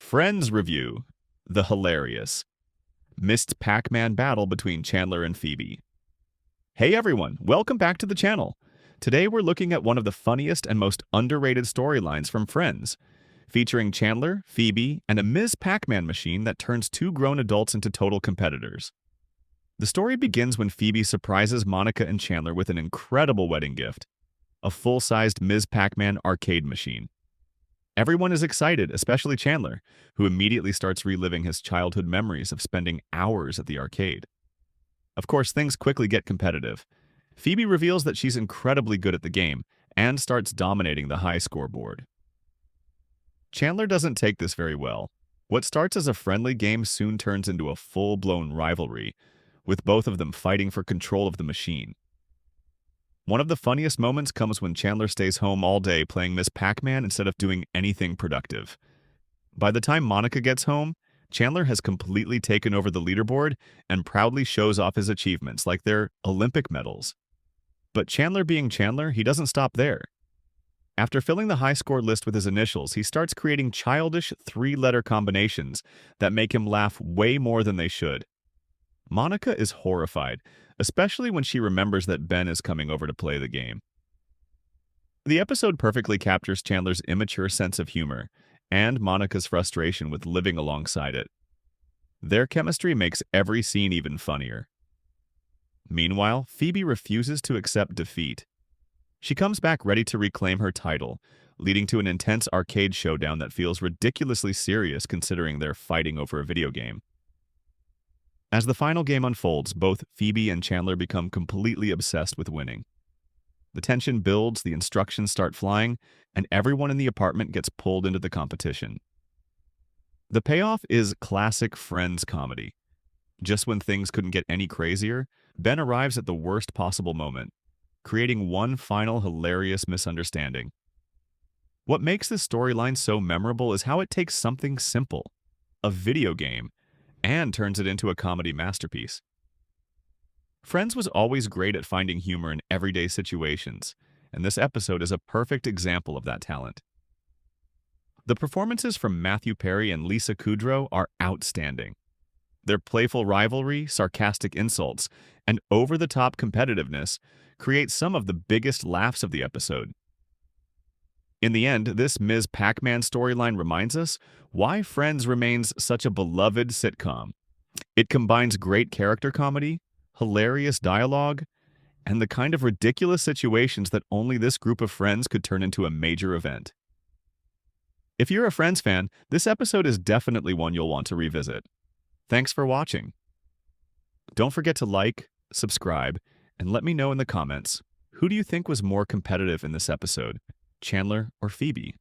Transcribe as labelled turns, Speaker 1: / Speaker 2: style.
Speaker 1: Friendsreview, the hilarious, missed Pac-Man battle between Chandler and Phoebe. Hey everyone, welcome back to the channel. Today we're looking at one of the funniest and most underrated storylines from Friends, featuring Chandler, Phoebe, and a Ms. Pac-Man machine that turns two grown adults into total competitors. The story begins when Phoebe surprises Monica and Chandler with an incredible wedding gift, a full-sized Ms. Pac-Man arcade machine. Everyone is excited, especially Chandler, who immediately starts reliving his childhood memories of spending hours at the arcade. Of course, things quickly get competitive. Phoebe reveals that she's incredibly good at the game and starts dominating the high scoreboard. Chandler doesn't take this very well. What starts as a friendly game soon turns into a full-blown rivalry, with both of them fighting for control of the machine. One of the funniest moments comes when Chandler stays home all day playing Miss Pac-Man instead of doing anything productive. By the time Monica gets home, Chandler has completely taken over the leaderboard and proudly shows off his achievements like they're Olympic medals. But Chandler being Chandler, he doesn't stop there. After filling the high score list with his initials, he starts creating childish three-letter combinations that make him laugh way more than they should. Monica is horrified, especially when she remembers that Ben is coming over to play the game. The episode perfectly captures Chandler's immature sense of humor and Monica's frustration with living alongside it. Their chemistry makes every scene even funnier. Meanwhile, Phoebe refuses to accept defeat. She comes back ready to reclaim her title, leading to an intense arcade showdown that feels ridiculously serious considering they're fighting over a video game. As the final game unfolds, both Phoebe and Chandler become completely obsessed with winning. The tension builds, the instructions start flying, and everyone in the apartment gets pulled into the competition. The payoff is classic Friends comedy. Just when things couldn't get any crazier, Ben arrives at the worst possible moment, creating one final hilarious misunderstanding. What makes this storyline so memorable is how it takes something simple, a video game, and turns it into a comedy masterpiece. Friends was always great at finding humor in everyday situations, and this episode is a perfect example of that talent. The performances from Matthew Perry and Lisa Kudrow are outstanding. Their playful rivalry, sarcastic insults, and over-the-top competitiveness create some of the biggest laughs of the episode. In the end, this Ms. Pac-Man storyline reminds us why Friends remains such a beloved sitcom. It combines great character comedy, hilarious dialogue, and the kind of ridiculous situations that only this group of friends could turn into a major event. If you're a Friends fan, this episode is definitely one you'll want to revisit. Thanks for watching. Don't forget to like, subscribe, and let me know in the comments, who do you think was more competitive in this episode, Chandler or Phoebe?